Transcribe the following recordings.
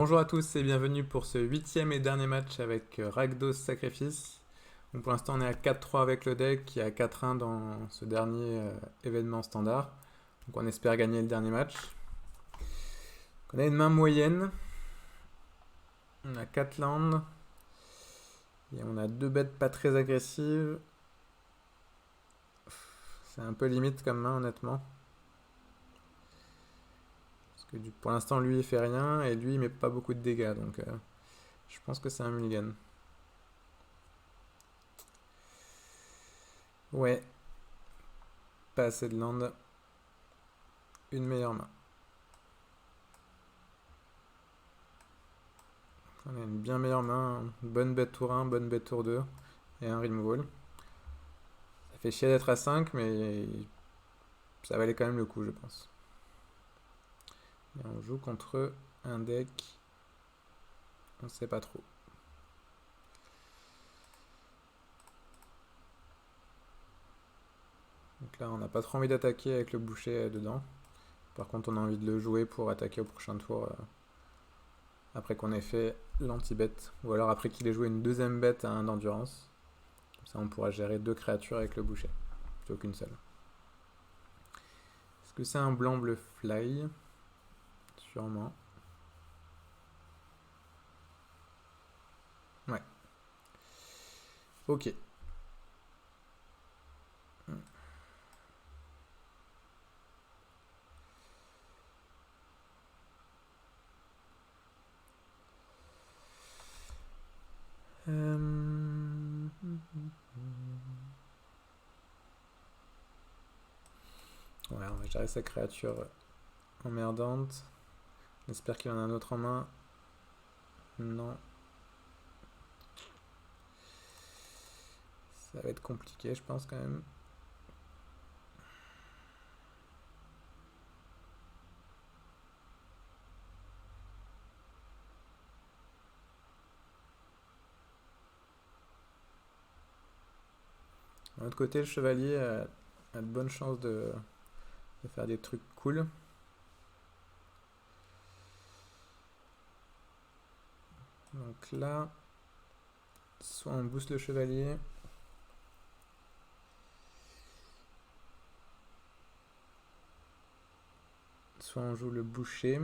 Bonjour à tous et bienvenue pour ce huitième et dernier match avec Rakdos Sacrifice. Donc pour l'instant on est à 4-3 avec le deck, qui est à 4-1 dans ce dernier événement standard. Donc on espère gagner le dernier match. Donc on a une main moyenne, on a 4 landes, et on a 2 bêtes pas très agressives. C'est un peu limite comme main honnêtement. Parce que pour l'instant lui il fait rien et lui il met pas beaucoup de dégâts, donc je pense que c'est un mulligan. Ouais, pas assez de land, une meilleure main. On a une bien meilleure main, une bonne bête tour 1, bonne bête tour 2 et un removal. Ça fait chier d'être à 5, mais ça valait quand même le coup, je pense. Et on joue contre un deck, on sait pas trop. Donc là, on n'a pas trop envie d'attaquer avec le boucher dedans. Par contre, on a envie de le jouer pour attaquer au prochain tour après qu'on ait fait l'anti-bet. Ou alors après qu'il ait joué une deuxième bête à 1 d'endurance. Comme ça, on pourra gérer 2 créatures avec le boucher, plutôt qu'une seule. Est-ce que c'est un blanc-bleu fly? Sûrement. Ouais. Ok. Ouais, on va gérer sa créature emmerdante. J'espère qu'il en a un autre en main. Non. Ça va être compliqué, je pense, quand même. D'un autre côté, le chevalier a de bonnes chances de faire des trucs cool. Donc là, soit on booste le chevalier, soit on joue le boucher.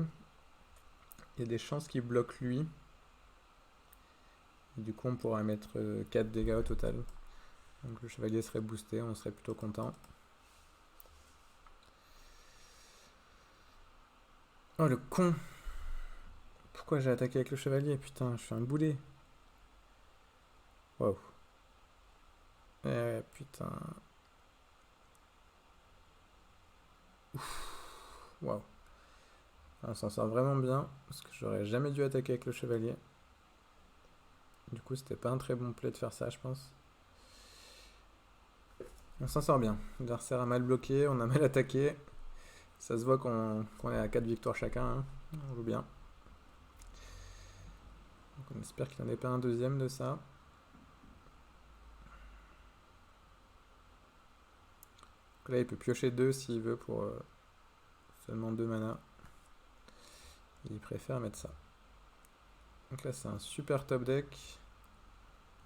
Il y a des chances qu'il bloque lui. Et du coup, on pourra mettre 4 dégâts au total. Donc le chevalier serait boosté, on serait plutôt content. Oh le con! Pourquoi j'ai attaqué avec le chevalier? Putain, je suis un boulet. Waouh. Putain. Waouh. On s'en sort vraiment bien, parce que j'aurais jamais dû attaquer avec le chevalier. Du coup, c'était pas un très bon play de faire ça, je pense. On s'en sort bien. L'adversaire a mal bloqué, on a mal attaqué. Ça se voit qu'on est à 4 victoires chacun. Hein. On joue bien. Donc on espère qu'il n'en ait pas un deuxième de ça. Donc là, il peut piocher 2 s'il veut pour seulement 2 mana. Il préfère mettre ça. Donc là, c'est un super top deck.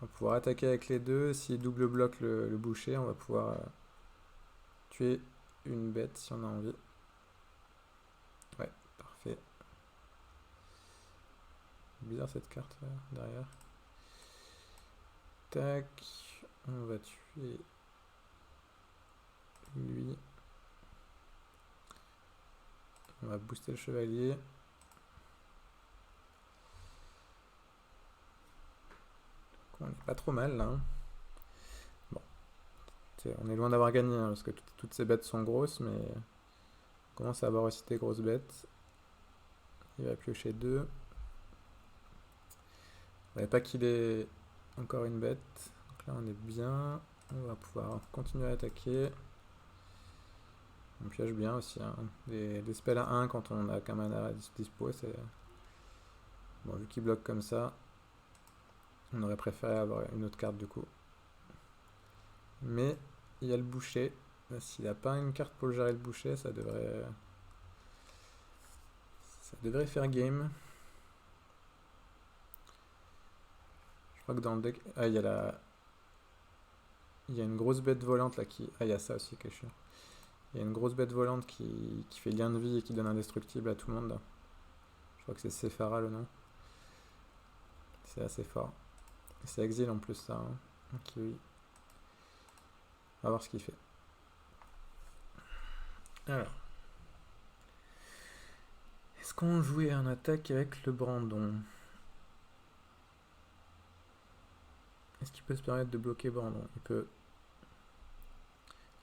On va pouvoir attaquer avec les deux. S'il double bloque le boucher, on va pouvoir tuer une bête si on a envie. Ouais, parfait. Bizarre cette carte là, derrière. Tac. On va tuer lui. On va booster le chevalier. On est pas trop mal là. Hein. Bon. On est loin d'avoir gagné hein, parce que toutes ces bêtes sont grosses, mais on commence à avoir aussi des grosses bêtes. Il va piocher 2. On n'avait pas qu'il ait encore une bête. Donc là on est bien. On va pouvoir continuer à attaquer. On pioche bien aussi. Hein. Des spells à 1 quand on a qu'un mana à dispo, c'est. Bon, vu qu'il bloque comme ça, on aurait préféré avoir une autre carte du coup. Mais il y a le boucher. S'il n'a pas une carte pour gérer le boucher, ça devrait faire game. crois que dans le deck... Ah, il y a la... Il y a une grosse bête volante là qui... Ah, il y a ça aussi que je suis. Il y a une grosse bête volante qui fait lien de vie et qui donne indestructible à tout le monde là. Je crois que c'est Sephara le nom. C'est assez fort. C'est exil en plus ça. Hein. Ok, oui. On va voir ce qu'il fait. Alors. Est-ce qu'on jouait un attaque avec le Brandon? Est-ce qu'il peut se permettre de bloquer Brandon? Il peut.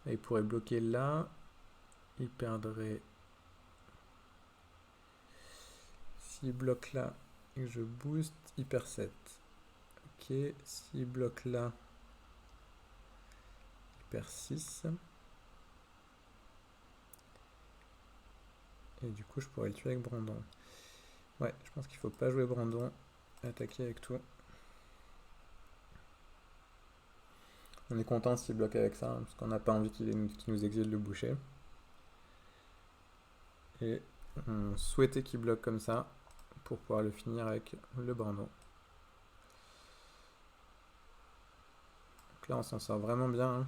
Là, il pourrait bloquer là. Il perdrait. S'il bloque là et que je booste, il perd 7. Ok. S'il bloque là, il perd 6. Et du coup, je pourrais le tuer avec Brandon. Ouais, je pense qu'il faut pas jouer Brandon. Attaquer avec tout. On est content s'il bloque avec ça, hein, parce qu'on n'a pas envie qu'il nous exile le boucher. Et on souhaitait qu'il bloque comme ça, pour pouvoir le finir avec le Brandon. Donc là, on s'en sort vraiment bien. Hein.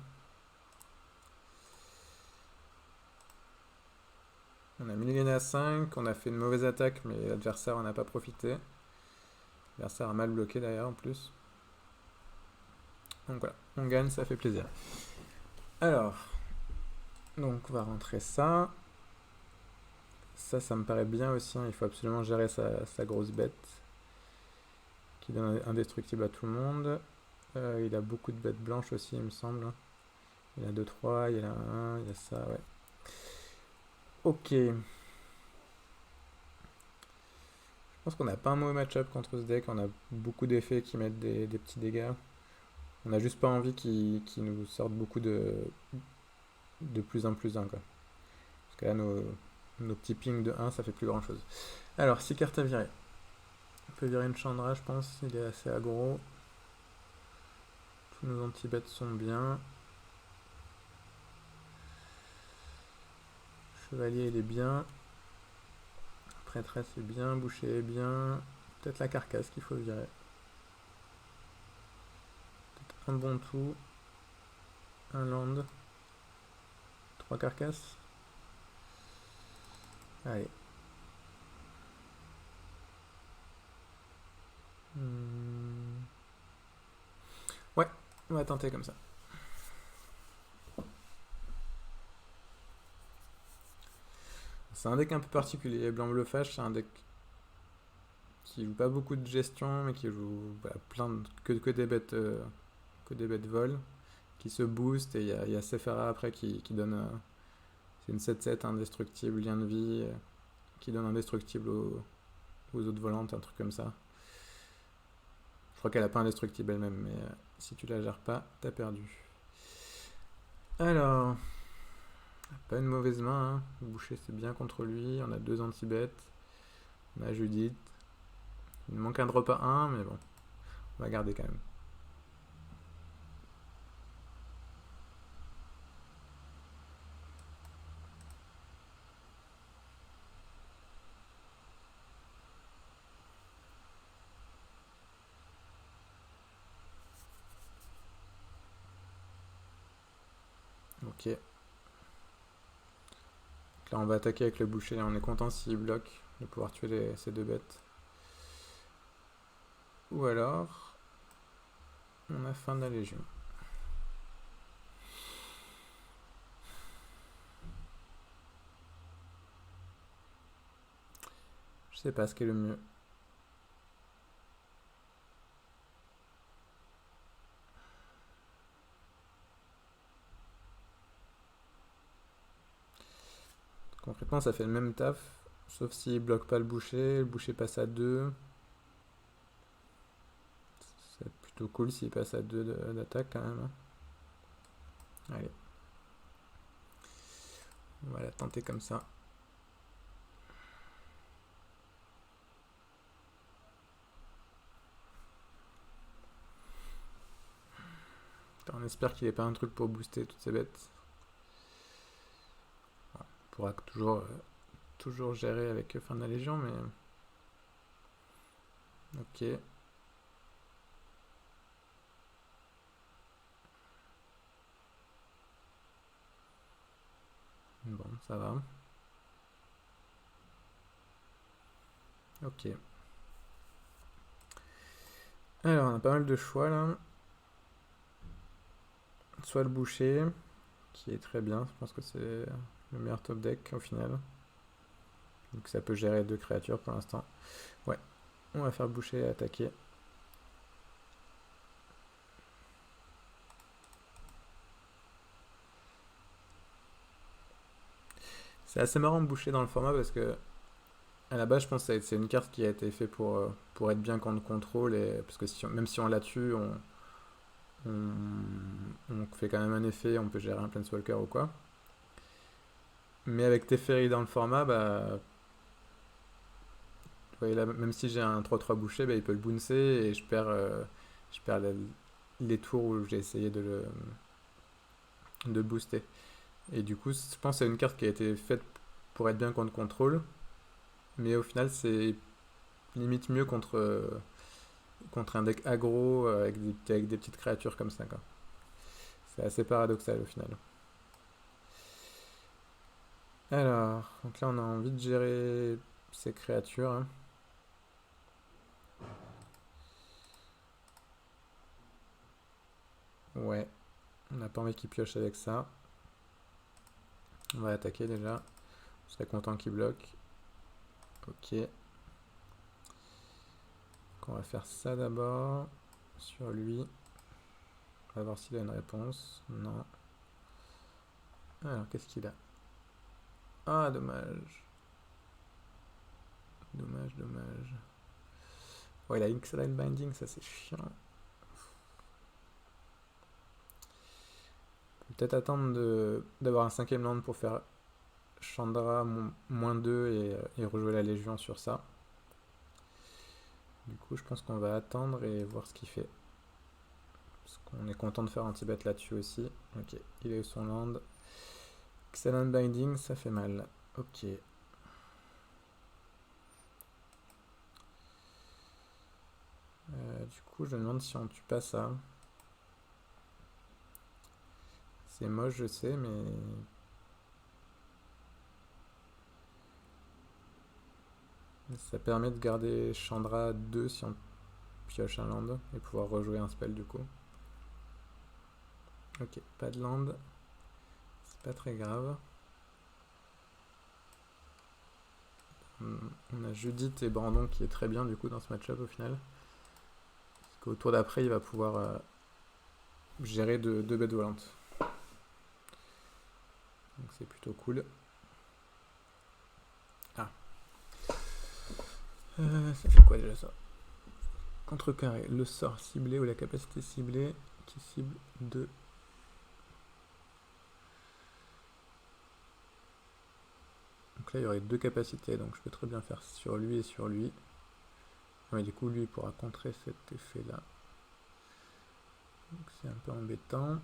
On a mis le gagné à 5, on a fait une mauvaise attaque, mais l'adversaire en a pas profité. L'adversaire a mal bloqué d'ailleurs en plus. Donc voilà, on gagne, ça fait plaisir. Alors, donc on va rentrer ça. Ça me paraît bien aussi, hein. Il faut absolument gérer sa grosse bête. Qui donne indestructible à tout le monde. Il a beaucoup de bêtes blanches aussi, il me semble. Il a 2-3, il a 1, il y a ça, ouais. Ok. Je pense qu'on n'a pas un mauvais match-up contre ce deck. On a beaucoup d'effets qui mettent des petits dégâts. On n'a juste pas envie qu'ils nous sortent beaucoup de plus 1 plus 1 quoi. Parce que là nos petits pings de 1 ça fait plus grand chose. Alors 6 cartes à virer. On peut virer une Chandra je pense, il est assez aggro. Tous nos anti-bêtes sont bien. Chevalier il est bien. Prêtresse est bien, boucher est bien. Peut-être la carcasse qu'il faut virer. Peut-être un bon tout. Un land. 3 carcasses. Allez. Ouais, on va tenter comme ça. C'est un deck un peu particulier. Blanc-bleu fâche, c'est un deck qui joue pas beaucoup de gestion, mais qui joue que des bêtes vol, qui se boost, et il y a Sephara après qui donne. C'est une 7-7 indestructible, lien de vie, qui donne indestructible aux autres volantes, un truc comme ça. Je crois qu'elle a pas indestructible elle-même, mais si tu la gères pas, t'as perdu. Alors. Pas une mauvaise main, hein. Boucher c'est bien contre lui, on a 2 anti-bêtes. On a Judith. Il nous manque un drop à 1, mais bon, on va garder quand même. Ok. Donc là on va attaquer avec le boucher, on est content s'il bloque de pouvoir tuer ces 2 bêtes. Ou alors, on a fin de la légion. Je sais pas ce qui est le mieux. Concrètement ça fait le même taf, sauf s'il bloque pas le boucher passe à 2. C'est plutôt cool s'il passe à 2 d'attaque quand même. Allez. On va la tenter comme ça. On espère qu'il n'y ait pas un truc pour booster toutes ces bêtes. On pourra toujours gérer avec fin de la légion, mais... Ok. ça va. Ok. Alors, on a pas mal de choix là. Soit le boucher, qui est très bien. Je pense que c'est le meilleur top deck au final. Donc ça peut gérer 2 créatures pour l'instant. Ouais, on va faire boucher et attaquer. C'est assez marrant de boucher dans le format parce que à la base, je pense que c'est une carte qui a été faite pour être bien contre contrôle. Parce que même si on la tue, on fait quand même un effet, on peut gérer un Planeswalker ou quoi. Mais avec Teferi dans le format, bah, ouais, là, même si j'ai un 3-3 bouché, bah, il peut le bouncer et je perds les tours où j'ai essayé de booster. Et du coup, je pense que c'est une carte qui a été faite pour être bien contre contrôle, mais au final, c'est limite mieux contre un deck aggro avec des petites créatures comme ça, quoi. C'est assez paradoxal au final. Alors, donc là, on a envie de gérer ces créatures, hein. Ouais, on n'a pas envie qu'il pioche avec ça. On va attaquer déjà. Je serais content qu'il bloque. Ok. Donc on va faire ça d'abord. Sur lui. On va voir s'il a une réponse. Non. Alors, qu'est-ce qu'il a? Ah, dommage. Dommage, dommage. Ouais, il a Excellent Binding, ça c'est chiant. Peut-être attendre d'avoir un 5ème land pour faire Chandra -2 et rejouer la Légion sur ça. Du coup, je pense qu'on va attendre et voir ce qu'il fait. Parce qu'on est content de faire un petit bet là-dessus aussi. Ok, il a eu son land. Excellent Binding, ça fait mal. Ok. Du coup, je me demande si on tue pas ça. C'est moche, je sais, mais... ça permet de garder Chandra 2 si on pioche un land et pouvoir rejouer un spell du coup. Ok, pas de land. C'est pas très grave. On a Judith et Brandon qui est très bien du coup dans ce match-up au final. Parce qu'au tour d'après, il va pouvoir gérer deux bêtes volantes. Donc c'est plutôt cool. Ah. Ça fait quoi déjà ça? Contrecarré, le sort ciblé ou la capacité ciblée qui cible 2. Donc là il y aurait 2 capacités, donc je peux très bien faire sur lui et sur lui. Mais du coup lui il pourra contrer cet effet là. Donc c'est un peu embêtant.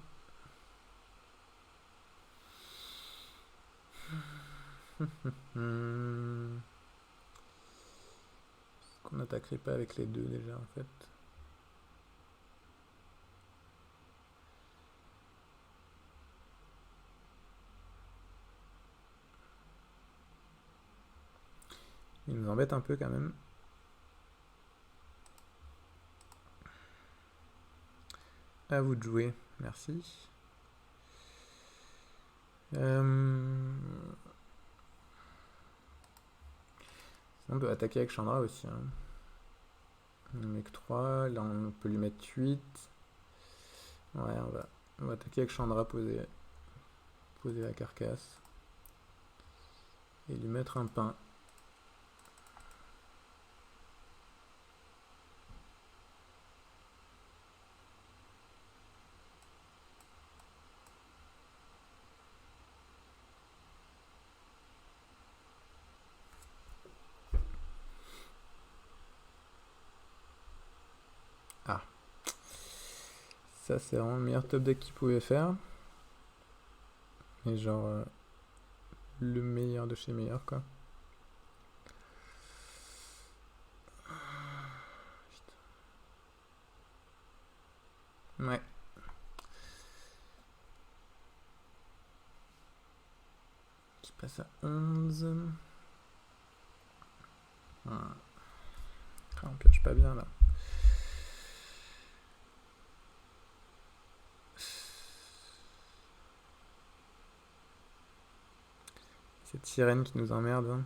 Est-ce qu'on n'attaquerait pas avec les 2 déjà en fait? Il nous embête un peu quand même. À vous de jouer, merci. On peut attaquer avec Chandra aussi, hein. On met que 3, là on peut lui mettre 8. Ouais, on va attaquer avec Chandra, poser la carcasse. Et lui mettre un pain. Ah. Ça c'est vraiment le meilleur top deck qu'il pouvait faire. Mais genre... le meilleur de chez meilleur quoi. Ouais. Qui passe à 11. Ah, on pioche pas bien là. Cette sirène qui nous emmerde. Hein.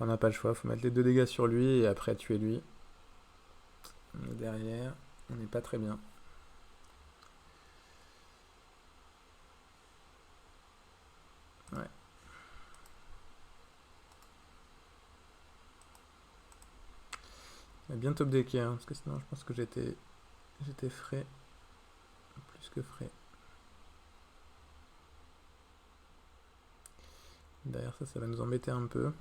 On n'a pas le choix, faut mettre les 2 dégâts sur lui et après tuer lui. On est derrière, on n'est pas très bien. Ouais. On va bien top decker, hein, parce que sinon je pense que j'étais frais. Plus que frais. Derrière ça va nous embêter un peu.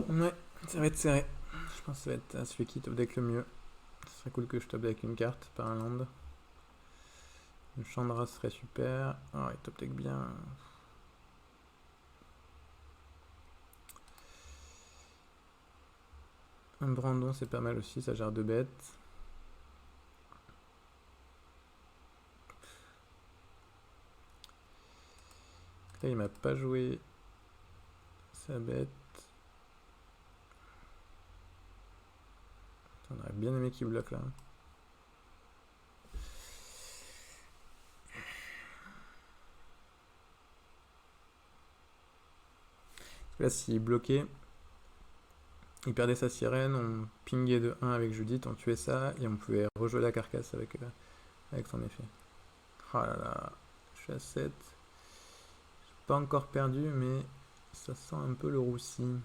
Ouais, ça va être serré. Je pense que ça va être celui qui top deck le mieux. Ce serait cool que je top deck une carte par un land. Une Chandra serait super. Ah, il top deck bien. Un Brandon c'est pas mal aussi, ça gère 2 bêtes. Là il m'a pas joué sa bête. On aurait bien aimé qu'il bloque là. Là s'il bloquait, il perdait sa sirène, on pingait de 1 avec Judith, on tuait ça et on pouvait rejouer la carcasse avec son effet. Oh là là, je suis à 7. Pas encore perdu, mais ça sent un peu le roussi.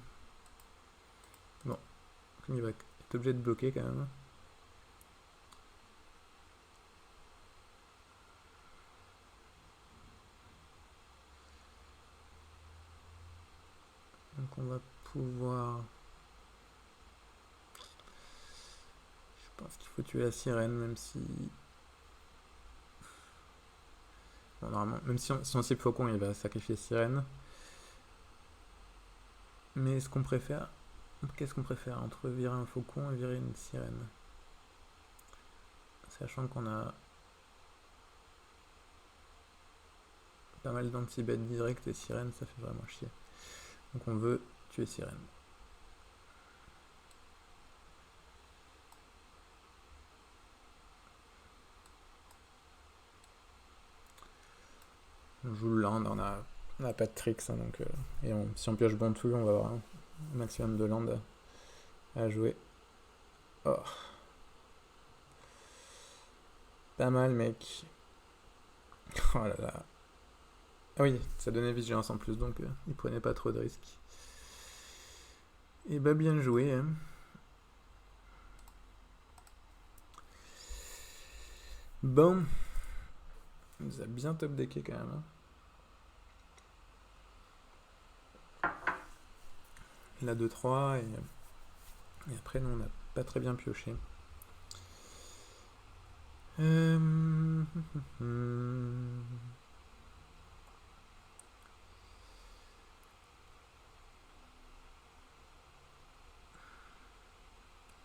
Bon, il va être obligé de bloquer quand même. Donc on va pouvoir... Je pense qu'il faut tuer la sirène, même si... Bon, normalement, même si on cible faucon, il va sacrifier sirène. Mais ce qu'on préfère... Qu'est-ce qu'on préfère entre virer un faucon et virer une sirène? Sachant qu'on a pas mal d'anti-bet direct et sirène, ça fait vraiment chier. Donc on veut tuer sirène. On joue le land, on a pas de tricks, hein, donc, et si on pioche bon tout, on va avoir un maximum de land à jouer. Oh. Pas mal, mec. Oh là là. Ah oui, ça donnait vigilance en plus, donc il prenait pas trop de risques. Et bah bien joué. Hein. Bon. Il nous a bien top decké quand même. Hein. La 2-3 et après nous on n'a pas très bien pioché.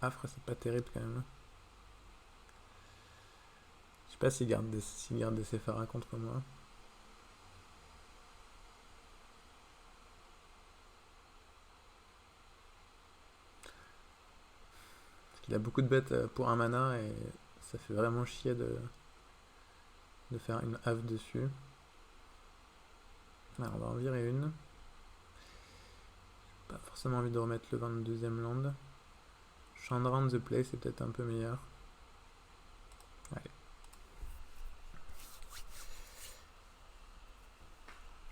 Affre c'est pas terrible quand même. Je sais pas s'il garde des Sephara contre moi. Parce qu'il a beaucoup de bêtes pour un mana et ça fait vraiment chier de faire une have dessus. Alors on va en virer une. Pas forcément envie de remettre le 22e land. Chandra on the play c'est peut-être un peu meilleur. Allez.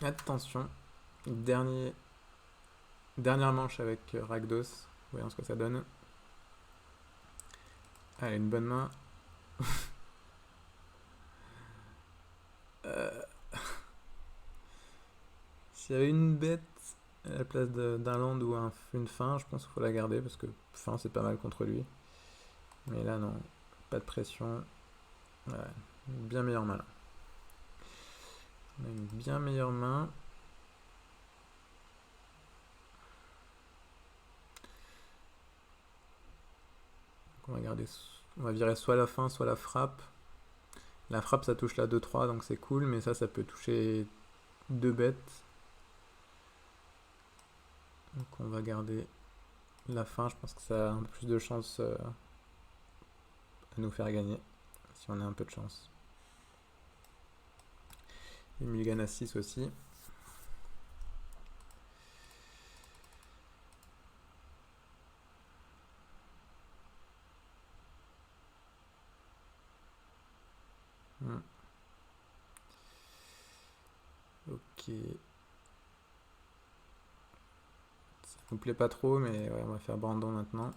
Attention. Dernière manche avec Rakdos. Voyons ce que ça donne. Allez, une bonne main. S'il y avait une bête à la place d'un land ou une fin, je pense qu'il faut la garder parce que fin c'est pas mal contre lui. Mais là, non. Pas de pression. Voilà. Une bien meilleure main là. On a une bien meilleure main. Donc on va virer soit la fin, soit la frappe. La frappe, ça touche la 2-3, donc c'est cool, mais ça peut toucher 2 bêtes. Donc on va garder la fin, je pense que ça a un peu plus de chance à nous faire gagner, si on a un peu de chance. Et mulligan à 6 aussi. Ok. Ça nous plaît pas trop, mais ouais, on va faire abandon maintenant.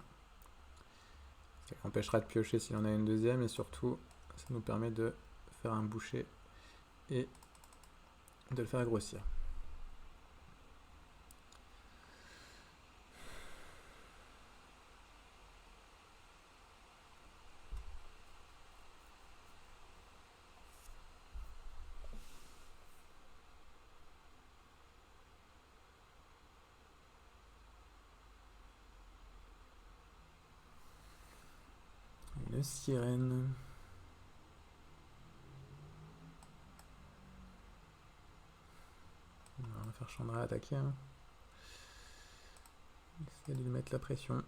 Ça empêchera de piocher si on a une deuxième, et surtout, ça nous permet de faire un boucher et de le faire grossir. Une sirène. On va faire Chandra attaquer. Hein. Essayer de lui mettre la pression.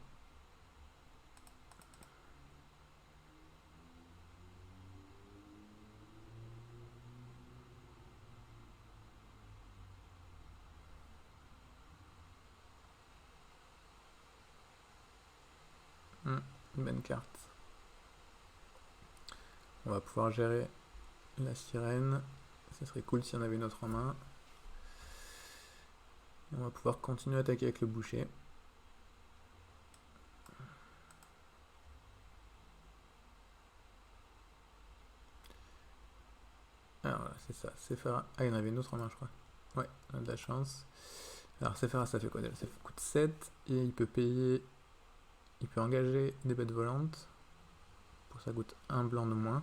Une bonne carte. On va pouvoir gérer la sirène. Ce serait cool si on avait une autre en main. Et on va pouvoir continuer à attaquer avec le boucher. Alors voilà, c'est ça. Sephara. Ah, il y en avait une autre en main, je crois. Ouais, on a de la chance. Alors Sephara, ça fait quoi déjà? Ça coûte 7 et il peut payer. Il peut engager des bêtes volantes. Pour ça coûte un blanc de moins.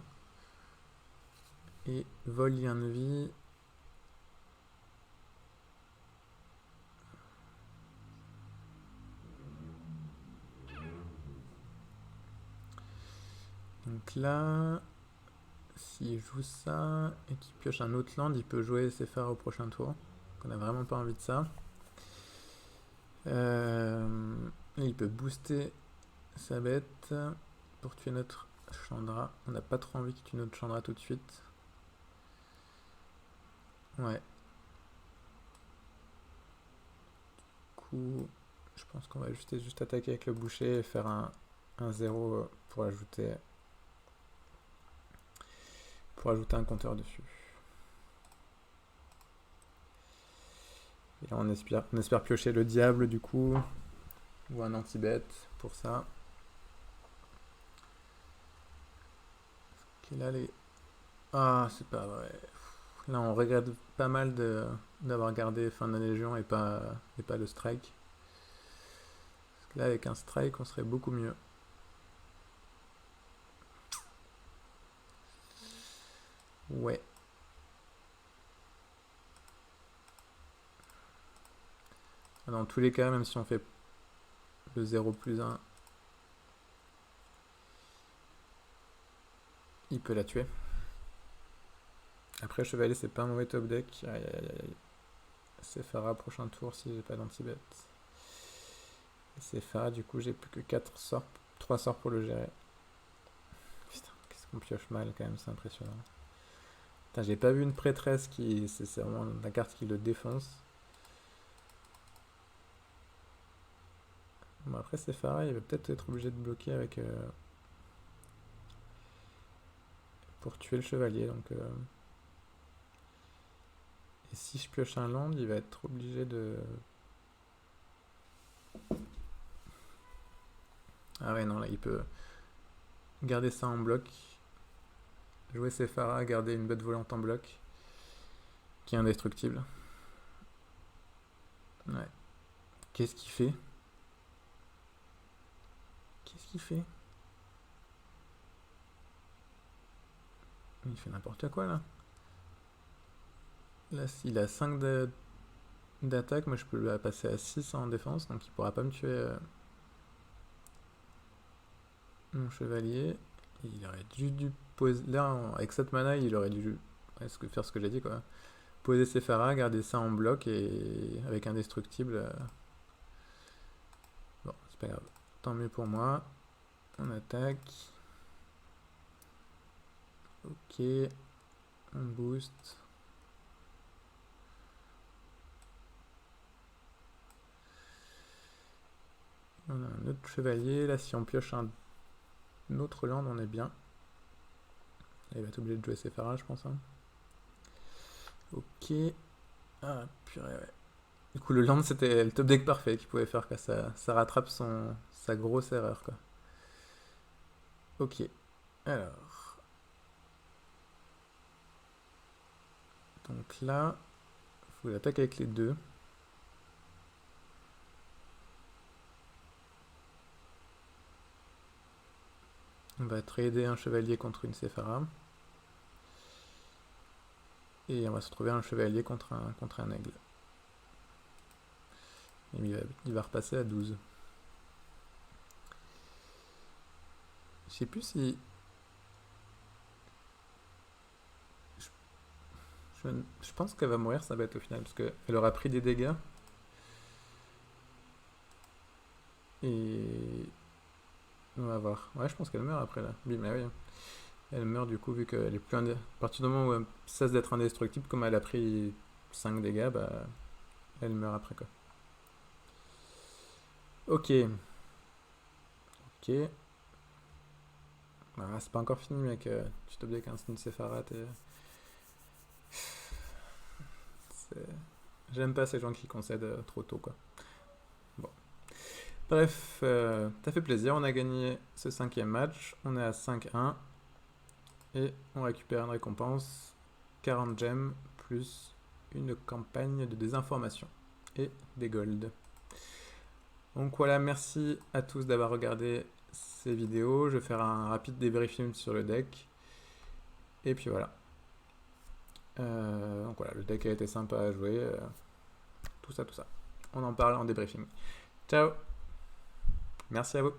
Et vol lien de vie. Donc là, s'il joue ça et qu'il pioche un autre land, il peut jouer Sephara au prochain tour. On n'a vraiment pas envie de ça. Et il peut booster sa bête pour tuer notre Chandra. On n'a pas trop envie qu'il tue notre Chandra tout de suite. Ouais. Du coup, je pense qu'on va juste attaquer avec le boucher et faire un 0 pour ajouter un compteur dessus. Et là, on espère piocher le diable du coup, ou un anti-bet pour ça. Ok, là les... Ah, c'est pas vrai. Là, on regrette pas mal d'avoir gardé fin de la Légion et pas le strike. Parce que là, avec un strike, on serait beaucoup mieux. Ouais. Dans tous les cas, même si on fait le 0+1, il peut la tuer. Après, chevalier, c'est pas un mauvais top deck. Aïe aïe aïe aïe. Sephara, prochain tour si j'ai pas d'anti-bet. Sephara, du coup, j'ai plus que 3 sorts pour le gérer. Putain, qu'est-ce qu'on pioche mal quand même, c'est impressionnant. Putain, j'ai pas vu une prêtresse qui. C'est vraiment la carte qui le défonce. Bon, après, Sephara, il va peut-être être obligé de bloquer avec. Pour tuer le chevalier, donc. Et si je pioche un land, il va être obligé de. Ah ouais, non, là, il peut garder ça en bloc. Jouer Sephara, garder une bête volante en bloc. Qui est indestructible. Ouais. Qu'est-ce qu'il fait? Qu'est-ce qu'il fait? Il fait n'importe quoi là. Là, s'il a 5 d'attaque, moi je peux le passer à 6 en défense, donc il pourra pas me tuer mon chevalier. Il aurait dû poser. Là, avec cette mana, il aurait dû faire ce que j'ai dit quoi. Poser ses Pharas, garder ça en bloc et avec indestructible. Bon, c'est pas grave. Tant mieux pour moi. On attaque. Ok. On boost. On a un autre chevalier. Là, si on pioche un autre land, on est bien. Là, il va être obligé de jouer ses Pharas, je pense. Hein. Ok. Ah, purée, ouais. Du coup, le land, c'était le top deck parfait qu'il pouvait faire. Quoi. Ça rattrape sa grosse erreur. Quoi. Ok. Alors. Donc là, il faut l'attaquer avec les deux. On va trader un chevalier contre une Sephara. Et on va se retrouver un chevalier contre un aigle. Et il va repasser à 12. Je sais plus si... Je pense qu'elle va mourir sa bête au final, parce qu'elle aura pris des dégâts. Et... On va voir. Ouais, je pense qu'elle meurt après là. Oui, mais oui. Elle meurt du coup, vu qu'elle est plus... À partir du moment où elle cesse d'être indestructible, comme elle a pris 5 dégâts, bah... Elle meurt après quoi. Ok. Ok. Bah, c'est pas encore fini, mec. Tu top deck un Stone Sepharat et... J'aime pas ces gens qui concèdent trop tôt, quoi. Bon. Bref, ça fait plaisir. On a gagné ce 5e match. On est à 5-1. Et on récupère une récompense 40 gemmes plus une campagne de désinformation et des golds. Donc voilà, merci à tous d'avoir regardé ces vidéos. Je vais faire un rapide débriefing sur le deck. Et puis voilà. Donc voilà, le deck a été sympa à jouer. Tout ça. On en parle en débriefing. Ciao. Merci à vous.